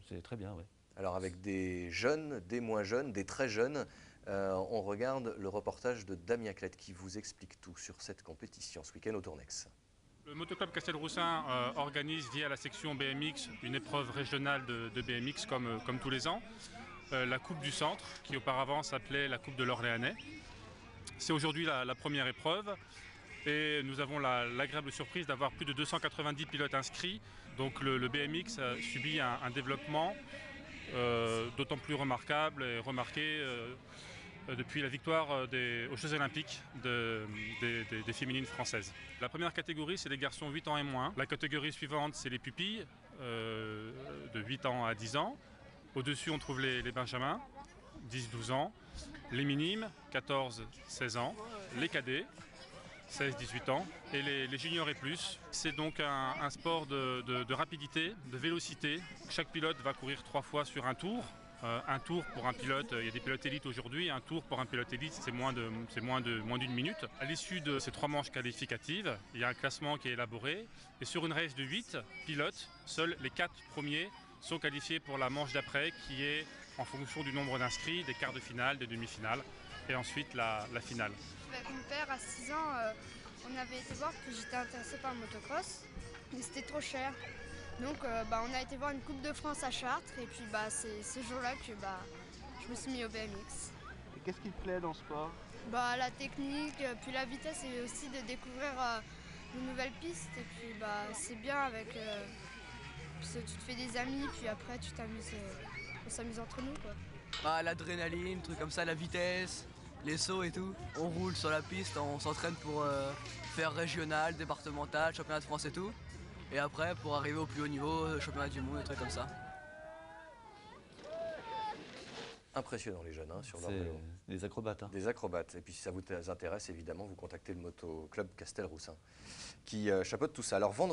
c'est très bien, oui. Alors avec des jeunes, des moins jeunes, des très jeunes, on regarde le reportage de Damien Clette qui vous explique tout sur cette compétition ce week-end au Tournex. Le Motoclub Castelroussin organise via la section BMX une épreuve régionale de BMX comme tous les ans. La Coupe du Centre, qui auparavant s'appelait la Coupe de l'Orléanais. C'est aujourd'hui la première épreuve et nous avons l'agréable surprise d'avoir plus de 290 pilotes inscrits. Donc le BMX a subi un développement d'autant plus remarquable et remarqué depuis la victoire aux Jeux Olympiques des féminines françaises. La première catégorie, c'est les garçons 8 ans et moins. La catégorie suivante, c'est les pupilles de 8 ans à 10 ans. Au-dessus, on trouve les benjamins, 10-12 ans. Les minimes, 14-16 ans. Les cadets, 16-18 ans. Et les juniors et plus. C'est donc un sport de rapidité, de vélocité. Chaque pilote va courir 3 fois sur un tour. Un tour pour un pilote, il y a des pilotes élites aujourd'hui, un tour pour un pilote élite c'est moins d'une minute. À l'issue de ces 3 manches qualificatives, il y a un classement qui est élaboré et sur une race de 8 pilotes, seuls les 4 premiers sont qualifiés pour la manche d'après qui est en fonction du nombre d'inscrits, des quarts de finale, des demi-finales et ensuite la finale. Avec mon père à 6 ans, on avait été voir que j'étais intéressé par le motocross, mais c'était trop cher. Donc on a été voir une Coupe de France à Chartres et puis c'est ce jour-là que je me suis mis au BMX. Et qu'est-ce qui te plaît dans ce sport? La technique, puis la vitesse et aussi de découvrir de nouvelles pistes. Et puis c'est bien avec... tu te fais des amis, puis après tu t'amuses, on s'amuse entre nous quoi. L'adrénaline, trucs comme ça, la vitesse, les sauts et tout. On roule sur la piste, on s'entraîne pour faire régional, départemental, championnat de France et tout. Et après, pour arriver au plus haut niveau, championnat du monde, des trucs comme ça. Impressionnant les jeunes sur leur vélo. Des acrobates. Des acrobates. Et puis si ça vous intéresse, évidemment, vous contactez le Motoclub Castelroussin qui chapeaute tout ça. Alors vendredi.